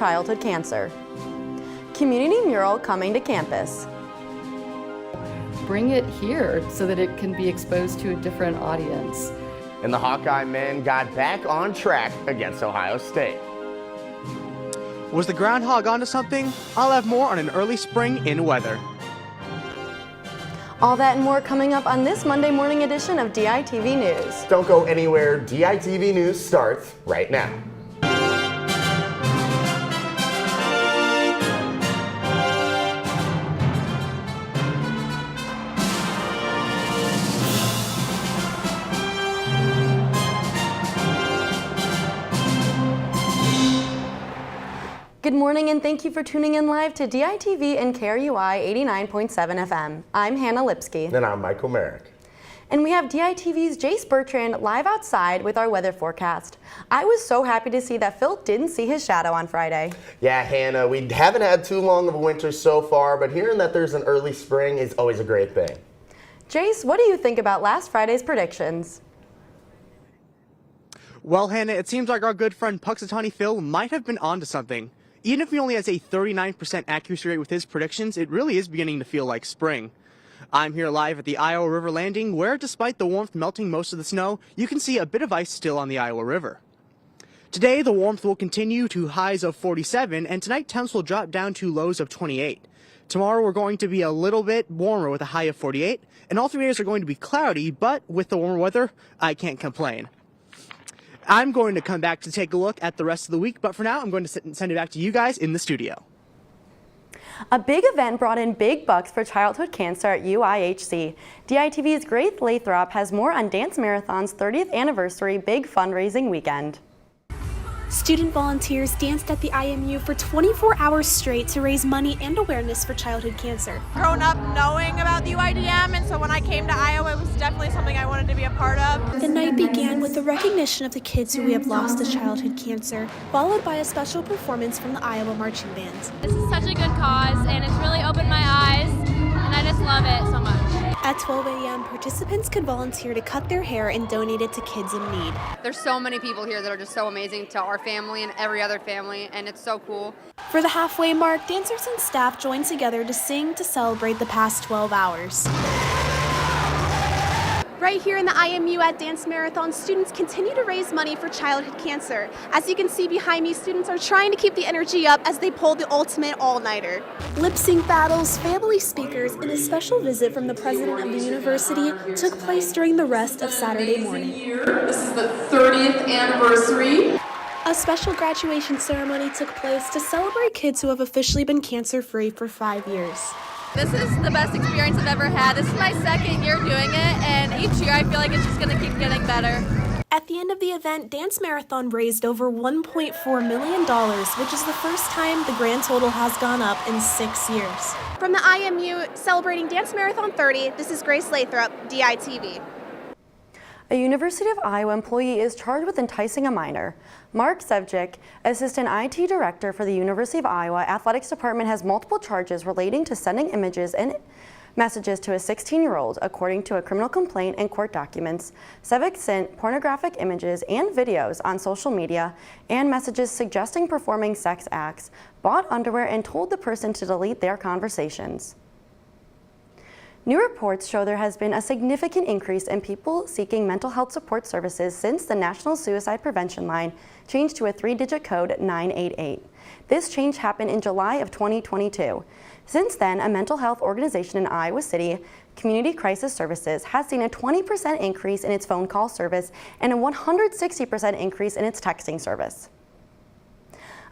childhood cancer. Community mural coming to campus. Bring it here so that it can be exposed to a different audience. And the Hawkeye men got back on track against Ohio State. Was the groundhog onto something? I'll have more on an early spring in weather. All that and more coming up on this Monday morning edition of DITV News. Don't go anywhere. DITV News starts right now. Good morning and thank you for tuning in live to DITV and KRUI 89.7 FM. I'm Hannah Lipsky. And I'm Michael Merrick. And we have DITV's Jace Bertrand live outside with our weather forecast. I was so happy to see that Phil didn't see his shadow on Friday. Yeah, Hannah, we haven't had too long of a winter so far, but hearing that there's an early spring is always a great thing. Jace, what do you think about last Friday's predictions? Well, Hannah, it seems like our good friend Puxatawny Phil might have been onto something. Even if he only has a 39% accuracy rate with his predictions, it really is beginning to feel like spring. I'm here live at the Iowa River Landing, where despite the warmth melting most of the snow, you can see a bit of ice still on the Iowa River. Today, the warmth will continue to highs of 47, and tonight temps will drop down to lows of 28. Tomorrow, we're going to be a little bit warmer with a high of 48, and all 3 days are going to be cloudy, but with the warmer weather, I can't complain. I'm going to come back to take a look at the rest of the week, but for now, I'm going to send it back to you guys in the studio. A big event brought in big bucks for childhood cancer at UIHC. DITV's Grace Lathrop has more on Dance Marathon's 30th anniversary big fundraising weekend. Student volunteers danced at the IMU for 24 hours straight to raise money and awareness for childhood cancer. Grown up knowing about the UIDM, and so when I came to Iowa, it was definitely something I wanted to be a part of. The night began with the recognition of the kids who we have lost to childhood cancer, followed by a special performance from the Iowa Marching Band. This is such a good cause, and it's really opened my eyes, and I just love it so much. At 12 a.m., participants could volunteer to cut their hair and donate it to kids in need. There's so many people here that are just so amazing to our family and every other family, and it's so cool. For the halfway mark, dancers and staff joined together to sing to celebrate the past 12 hours. Right here in the IMU at Dance Marathon, students continue to raise money for childhood cancer. As you can see behind me, students are trying to keep the energy up as they pull the ultimate all-nighter. Lip sync battles, family speakers, and a special visit from the president of the university took place during the rest of Saturday morning. This is the 30th anniversary. A special graduation ceremony took place to celebrate kids who have officially been cancer-free for 5 years. This is the best experience I've ever had. This is my second year doing it, and each year I feel like it's just going to keep getting better. At the end of the event, Dance Marathon raised over $1.4 million, which is the first time the grand total has gone up in 6 years. From the IMU celebrating Dance Marathon 30, this is Grace Lathrop, DITV. A University of Iowa employee is charged with enticing a minor. Mark Sejic, Assistant IT Director for the University of Iowa Athletics Department, has multiple charges relating to sending images and messages to a 16-year-old, according to a criminal complaint and court documents. Sejic sent pornographic images and videos on social media and messages suggesting performing sex acts, bought underwear, and told the person to delete their conversations. New reports show there has been a significant increase in people seeking mental health support services since the National Suicide Prevention Line changed to a 3-digit code 988. This change happened in July of 2022. Since then, a mental health organization in Iowa City, Community Crisis Services, has seen a 20% increase in its phone call service and a 160% increase in its texting service.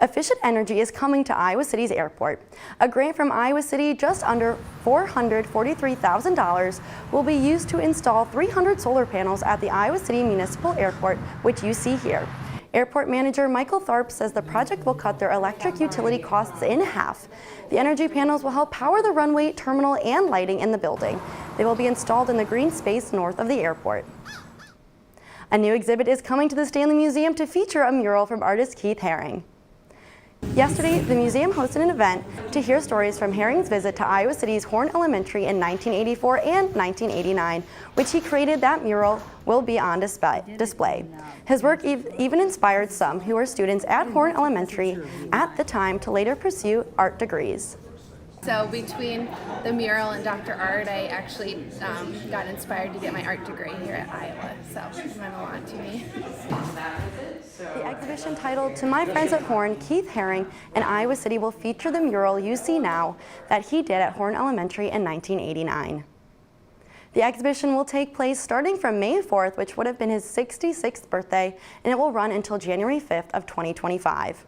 Efficient energy is coming to Iowa City's airport. A grant from Iowa City, just under $443,000, will be used to install 300 solar panels at the Iowa City Municipal Airport, which you see here. Airport manager Michael Tharp says the project will cut their electric utility costs in half. The energy panels will help power the runway, terminal, and lighting in the building. They will be installed in the green space north of the airport. A new exhibit is coming to the Stanley Museum to feature a mural from artist Keith Haring. Yesterday, the museum hosted an event to hear stories from Haring's visit to Iowa City's Horn Elementary in 1984 and 1989, which he created that mural will be on display. His work even inspired some who were students at Horn Elementary at the time to later pursue art degrees. So between the mural and Dr. Art, I actually got inspired to get my art degree here at Iowa, so it meant a lot to me. The exhibition titled To My Friends at Horn, Keith Haring in Iowa City will feature the mural you see now that he did at Horn Elementary in 1989. The exhibition will take place starting from May 4th, which would have been his 66th birthday, and it will run until January 5th of 2025.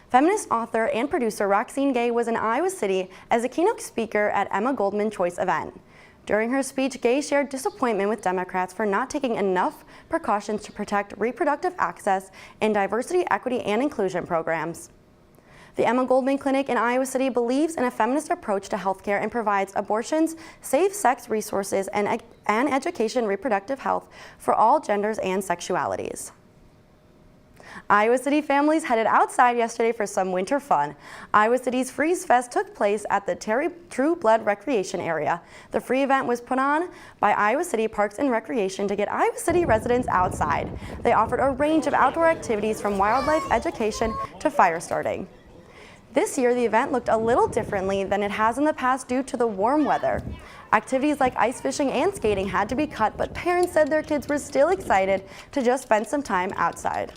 Feminist author and producer Roxane Gay was in Iowa City as a keynote speaker at Emma Goldman Choice event. During her speech, Gay shared disappointment with Democrats for not taking enough precautions to protect reproductive access in diversity, equity, and inclusion programs. The Emma Goldman Clinic in Iowa City believes in a feminist approach to healthcare and provides abortions, safe sex resources, and education reproductive health for all genders and sexualities. Iowa City families headed outside yesterday for some winter fun. Iowa City's Freeze Fest took place at the Terry True Blood Recreation Area. The free event was put on by Iowa City Parks and Recreation to get Iowa City residents outside. They offered a range of outdoor activities from wildlife education to fire starting. This year, the event looked a little differently than it has in the past due to the warm weather. Activities like ice fishing and skating had to be cut, but parents said their kids were still excited to just spend some time outside.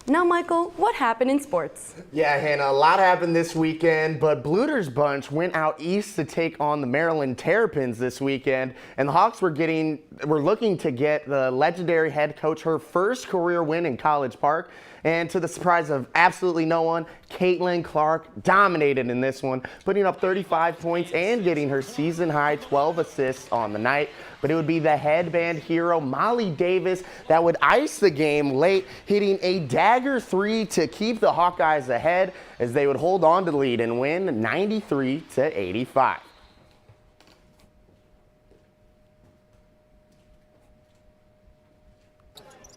Now, Michael, what happened in sports? Yeah, Hannah, a lot happened this weekend, but Bluter's bunch went out east to take on the Maryland Terrapins this weekend, and the Hawks were looking to get the legendary head coach her first career win in College Park. And to the surprise of absolutely no one, Caitlin Clark dominated in this one, putting up 35 points and getting her season-high 12 assists on the night. But it would be the headband hero, Molly Davis, that would ice the game late, hitting a dagger three to keep the Hawkeyes ahead as they would hold on to the lead and win 93-85.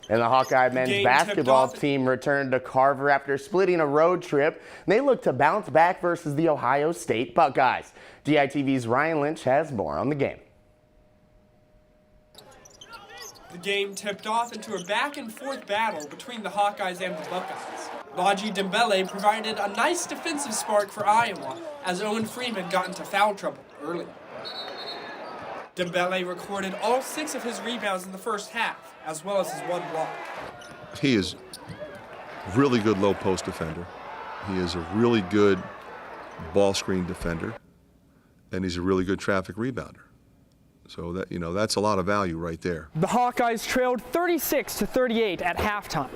And the Hawkeye men's basketball team returned to Carver after splitting a road trip. They look to bounce back versus the Ohio State Buckeyes. DITV's Ryan Lynch has more on the game. The game tipped off into a back-and-forth battle between the Hawkeyes and the Buckeyes. Najee Dembele provided a nice defensive spark for Iowa as Owen Freeman got into foul trouble early. Dembele recorded all 6 of his rebounds in the first half, as well as his 1 block. He is a really good low post defender. He is a really good ball screen defender, and he's a really good traffic rebounder. So that, that's a lot of value right there. The Hawkeyes trailed 36-38 at halftime.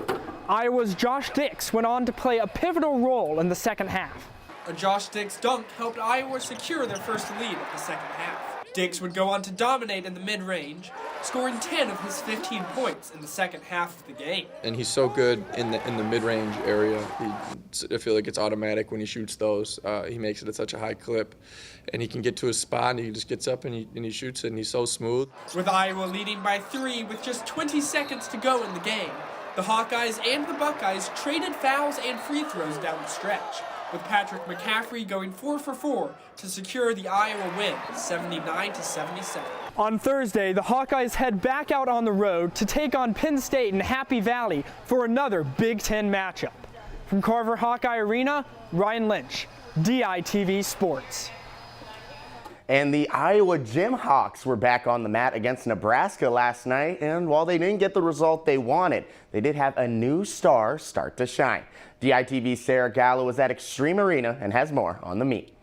Iowa's Josh Dix went on to play a pivotal role in the second half. A Josh Dix dunk helped Iowa secure their first lead of the second half. Dix would go on to dominate in the mid-range, scoring 10 of his 15 points in the second half of the game. And he's so good in the mid-range area. I feel like it's automatic when he shoots those. He makes it at such a high clip, and he can get to his spot, and he just gets up and he shoots it, and he's so smooth. With Iowa leading by 3 with just 20 seconds to go in the game, the Hawkeyes and the Buckeyes traded fouls and free throws down the stretch, with Patrick McCaffrey going 4 for 4 to secure the Iowa win, 79-77. On Thursday, the Hawkeyes head back out on the road to take on Penn State in Happy Valley for another Big Ten matchup. From Carver Hawkeye Arena, Ryan Lynch, DITV Sports. And the Iowa Gym Hawks were back on the mat against Nebraska last night, and while they didn't get the result they wanted, they did have a new star start to shine. DITV's Sarah Gallo was at Extreme Arena and has more on the meet.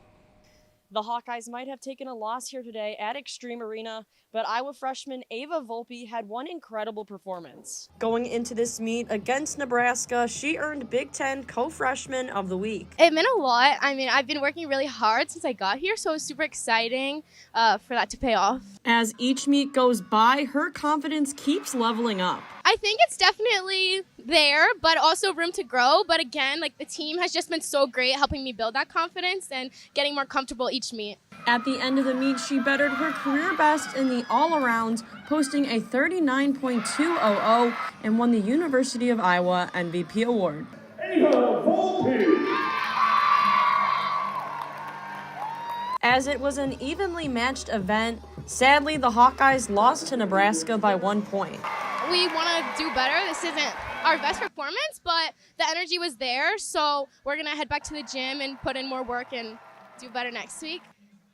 The Hawkeyes might have taken a loss here today at Extreme Arena, but Iowa freshman Ava Volpe had one incredible performance. Going into this meet against Nebraska, she earned Big Ten Co-Freshman of the Week. It meant a lot. I mean, I've been working really hard since I got here, so it was super exciting for that to pay off. As each meet goes by, her confidence keeps leveling up. I think it's definitely there, but also room to grow. But again, the team has just been so great helping me build that confidence and getting more comfortable each meet. At the end of the meet, she bettered her career best in the all-arounds, posting a 39.200 and won the University of Iowa MVP award. Ava Volpe. as it was an evenly matched event. Sadly, the Hawkeyes lost to Nebraska by 1 point. We want to do better. This isn't our best performance, but the energy was there, so we're going to head back to the gym and put in more work and do better next week.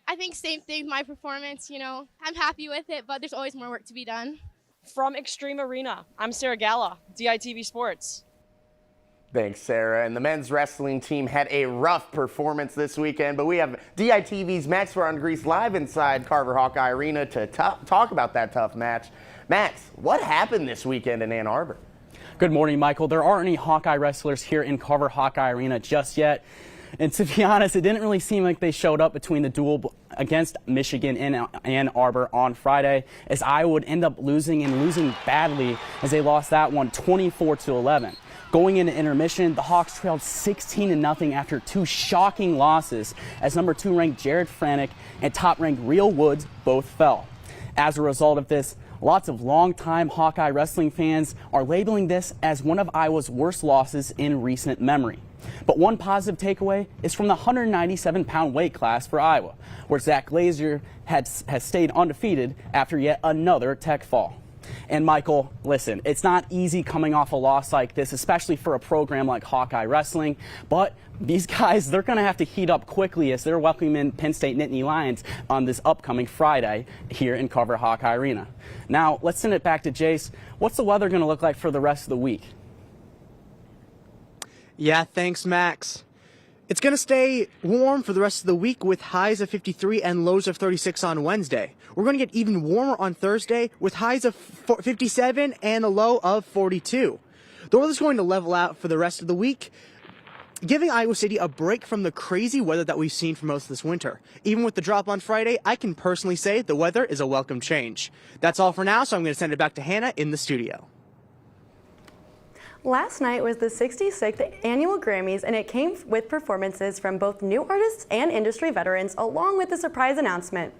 I think same thing, my performance, I'm happy with it, but there's always more work to be done. From Extreme Arena, I'm Sarah Galla, DITV Sports. Thanks, Sarah. And the men's wrestling team had a rough performance this weekend, but we have DITV's Max Grease live inside Carver Hawkeye Arena to talk about that tough match. Max, what happened this weekend in Ann Arbor? Good morning, Michael. There aren't any Hawkeye wrestlers here in Carver Hawkeye Arena just yet. And to be honest, it didn't really seem like they showed up between the duel against Michigan in Ann Arbor on Friday, as Iowa would end up losing badly as they lost that one 24-11. Going into intermission, the Hawks trailed 16-0 after 2 shocking losses as number 2 ranked Jared Franick and top ranked Real Woods both fell. As a result of this, lots of longtime Hawkeye wrestling fans are labeling this as one of Iowa's worst losses in recent memory. But one positive takeaway is from the 197-pound weight class for Iowa, where Zach Glazier has stayed undefeated after yet another tech fall. And Michael, listen, it's not easy coming off a loss like this, especially for a program like Hawkeye Wrestling, but these guys, they're going to have to heat up quickly as they're welcoming Penn State Nittany Lions on this upcoming Friday here in Carver Hawkeye Arena. Now, let's send it back to Jace. What's the weather going to look like for the rest of the week? Yeah, thanks, Max. It's going to stay warm for the rest of the week with highs of 53 and lows of 36 on Wednesday. We're going to get even warmer on Thursday with highs of 57 and a low of 42. The weather's going to level out for the rest of the week, giving Iowa City a break from the crazy weather that we've seen for most of this winter. Even with the drop on Friday, I can personally say the weather is a welcome change. That's all for now, so I'm going to send it back to Hannah in the studio. Last night was the 66th annual Grammys, and it came with performances from both new artists and industry veterans, along with a surprise announcement.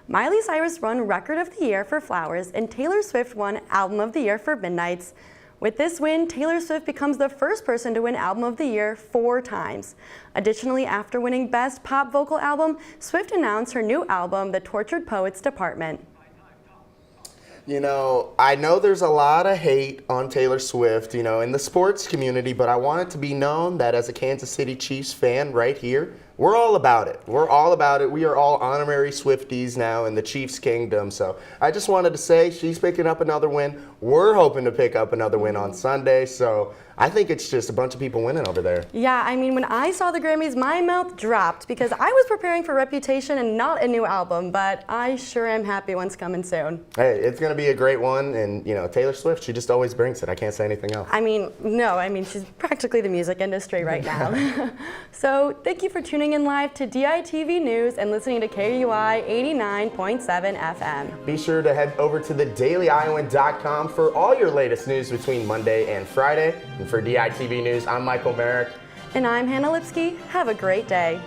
Miley Cyrus won Record of the Year for Flowers, and Taylor Swift won Album of the Year for Midnights. With this win, Taylor Swift becomes the first person to win Album of the Year 4 times. Additionally, after winning Best Pop Vocal Album, Swift announced her new album, The Tortured Poets Department. You know, I know there's a lot of hate on Taylor Swift, in the sports community, but I want it to be known that as a Kansas City Chiefs fan right here, we're all about it. We're all about it. We are all honorary Swifties now in the Chiefs kingdom. So I just wanted to say she's picking up another win. We're hoping to pick up another win on Sunday. So I think it's just a bunch of people winning over there. Yeah, I mean, when I saw the Grammys, my mouth dropped because I was preparing for Reputation and not a new album, but I sure am happy one's coming soon. Hey, it's going to be a great one. And, Taylor Swift, she just always brings it. I can't say anything else. She's practically the music industry right now. So thank you for tuning in live to DITV News and listening to KUI 89.7 FM. Be sure to head over to thedailyiowan.com for all your latest news between Monday and Friday. And for DITV News, I'm Michael Merrick. And I'm Hannah Lipsky. Have a great day.